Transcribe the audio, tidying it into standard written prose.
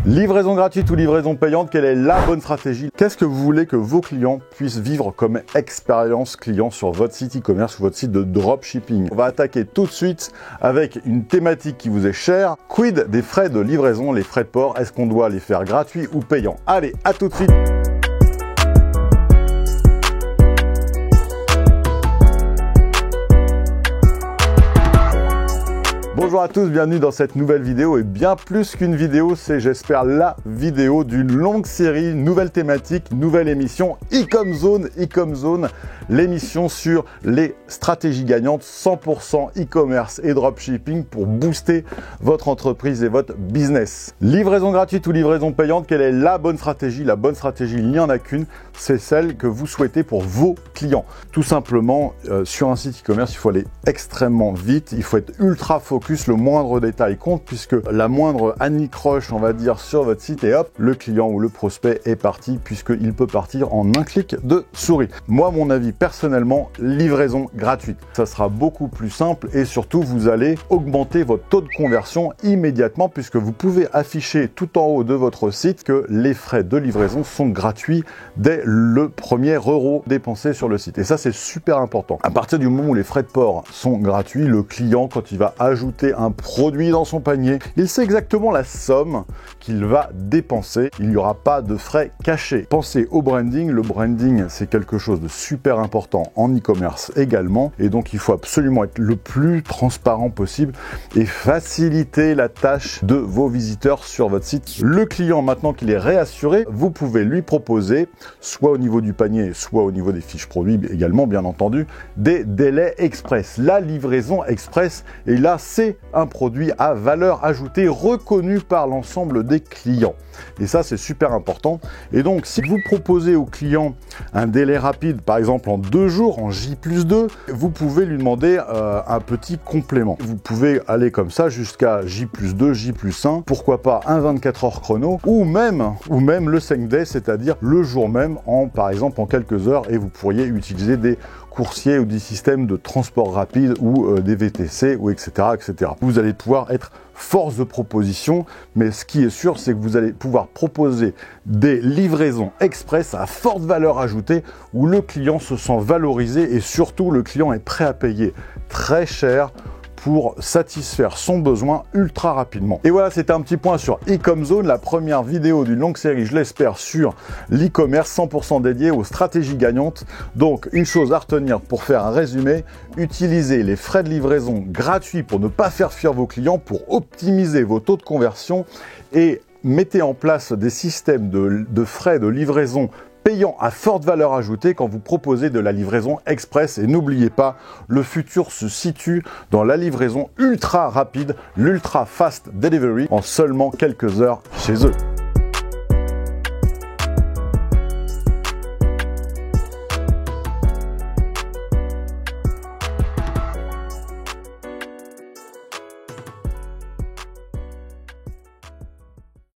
Livraison gratuite ou livraison payante, quelle est la bonne stratégie? Qu'est-ce que vous voulez que vos clients puissent vivre comme expérience client sur votre site e-commerce ou votre site de dropshipping? On va attaquer tout de suite avec une thématique qui vous est chère. Quid des frais de livraison, les frais de port? Est-ce qu'on doit les faire gratuits ou payants? Allez, à tout de suite! Bonjour à tous, bienvenue dans cette nouvelle vidéo et bien plus qu'une vidéo, c'est j'espère la vidéo d'une longue série, nouvelle thématique, nouvelle émission, e-com zone, l'émission sur les stratégies gagnantes 100% e-commerce et dropshipping pour booster votre entreprise et votre business. Livraison gratuite ou livraison payante, quelle est la bonne stratégie? La bonne stratégie, il n'y en a qu'une, c'est celle que vous souhaitez pour vos clients. Tout simplement, sur un site e-commerce, il faut aller extrêmement vite, il faut être ultra focus, le moindre détail compte puisque la moindre anicroche, on va dire, sur votre site et hop, le client ou le prospect est parti puisqu'il peut partir en un clic de souris. Moi, mon avis personnellement, livraison gratuite. Ça sera beaucoup plus simple et surtout, vous allez augmenter votre taux de conversion immédiatement puisque vous pouvez afficher tout en haut de votre site que les frais de livraison sont gratuits dès le premier euro dépensé sur le site. Et ça, c'est super important. À partir du moment où les frais de port sont gratuits, le client, quand il va ajouter un produit dans son panier, il sait exactement la somme qu'il va dépenser. Il n'y aura pas de frais cachés. Pensez au branding. Le branding, c'est quelque chose de super important en e-commerce également. Et donc, il faut absolument être le plus transparent possible et faciliter la tâche de vos visiteurs sur votre site. Le client, maintenant qu'il est réassuré, vous pouvez lui proposer, soit au niveau du panier, soit au niveau des fiches produits également, bien entendu, des délais express. La livraison express, et là, c'est un produit à valeur ajoutée reconnu par l'ensemble des clients. Et ça, c'est super important. Et donc, si vous proposez au client un délai rapide, par exemple en 2 jours, en J+2, vous pouvez lui demander un petit complément. Vous pouvez aller comme ça jusqu'à J+2, J+1, pourquoi pas un 24 heures chrono, ou même le 5 day, c'est-à-dire le jour même, par exemple en quelques heures, et vous pourriez utiliser des coursiers ou des systèmes de transport rapide ou des VTC ou etc. Vous allez pouvoir être force de proposition, mais ce qui est sûr, c'est que vous allez pouvoir proposer des livraisons express à forte valeur ajoutée où le client se sent valorisé et surtout le client est prêt à payer très cher pour satisfaire son besoin ultra rapidement. Et voilà, c'était un petit point sur e-com zone, la première vidéo d'une longue série, je l'espère, sur l'e-commerce 100% dédié aux stratégies gagnantes. Donc, une chose à retenir pour faire un résumé, utilisez les frais de livraison gratuits pour ne pas faire fuir vos clients, pour optimiser vos taux de conversion et mettez en place des systèmes de frais de livraison payant à forte valeur ajoutée quand vous proposez de la livraison express. Et n'oubliez pas, le futur se situe dans la livraison ultra rapide, l'ultra fast delivery en seulement quelques heures chez eux.